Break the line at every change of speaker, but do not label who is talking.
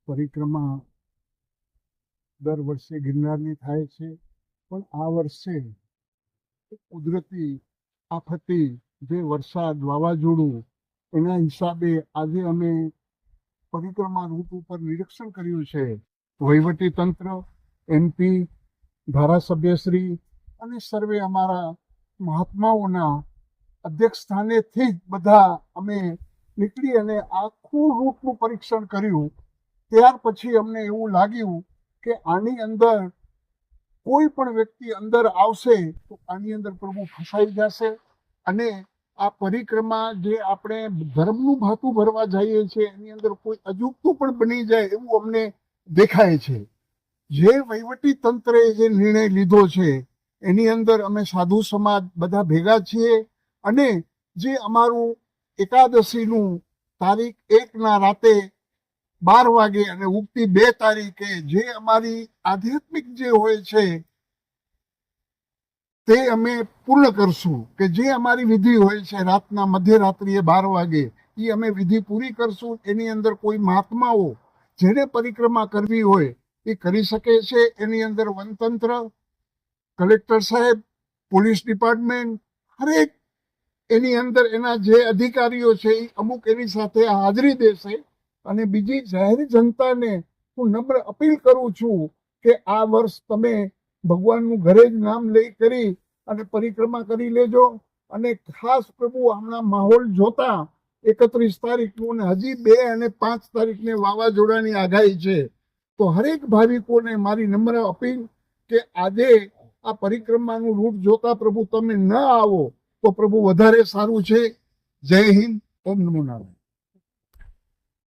પરિક્રમા દર વર્ષે ગિરનારની થાય છે, પણ આ વર્ષે કુદરતી આફતી જે વરસાદ વાવાઝોડું એના હિસાબે આજે અમે પરિક્રમા રૂટ ઉપર નિરીક્ષણ કર્યું છે. વહીવટી તંત્ર, MP, ધારાસભ્યશ્રી અને સર્વે અમારા મહાત્માઓના અધ્યક્ષ સ્થાનેથી જ બધા અમે નીકળી અને આખું રૂટનું પરીક્ષણ કર્યું. ત્યાર પછી અમને એવું લાગ્યું કે આની અંદર કોઈ પણ વ્યક્તિ અંદર આવશે તો આની અંદર પ્રભુ ફસાઈ જશે અને આ પરિક્રમા જે આપણે ધર્મનું ભાતું ભરવા જઈએ છીએ એની અંદર કોઈ અજુગતું પણ બની જાય એવું અમને દેખાય છે. જે વહીવટી તંત્રે જે નિર્ણય લીધો છે એની અંદર અમે સાધુ સમાજ બધા ભેગા છીએ અને જે અમારું એકાદશીનું તારીખ 1ના રાતે 12 વાગે અને ઉગતી 2 તારીખે જે અમારી આધ્યાત્મિક જે હોય છે તે અમે પૂર્ણ કરશું. કે જે અમારી વિધિ હોય છે રાતના મધ્યરાત્રિએ 12 વાગે એ અમે વિધિ પૂરી કરશું. એની અંદર કોઈ મહાત્માઓ જેને પરિક્રમા કરવી હોય એ કરી શકે છે. એની અંદર વનતંત્ર, કલેક્ટર સાહેબ, પોલીસ ડિપાર્ટમેન્ટ, હરેક એની અંદર એના જે અધિકારીઓ છે એ અમુક એની સાથે હાજરી દેશે. અને બીજી જાહેર જનતાને હું નમ્ર અપીલ કરું છું કે આ વર્ષ તમે ભગવાનનું ઘરે જ નામ લઈ કરી અને પરિક્રમા કરી લેજો. અને ખાસ પ્રભુ હમણાં માહોલ જોતા 31 તારીખનું અને હજી 2 અને 5 તારીખને વાવાઝોડાની આગાહી છે. તો હરેક ભાવિકોને મારી નમ્ર અપીલ કે આજે આ પરિક્રમાનું રૂટ જોતા પ્રભુ તમે ન આવો તો પ્રભુ વધારે સારું છે. જય હિન્દ. ઓમ નમો નારાયણ.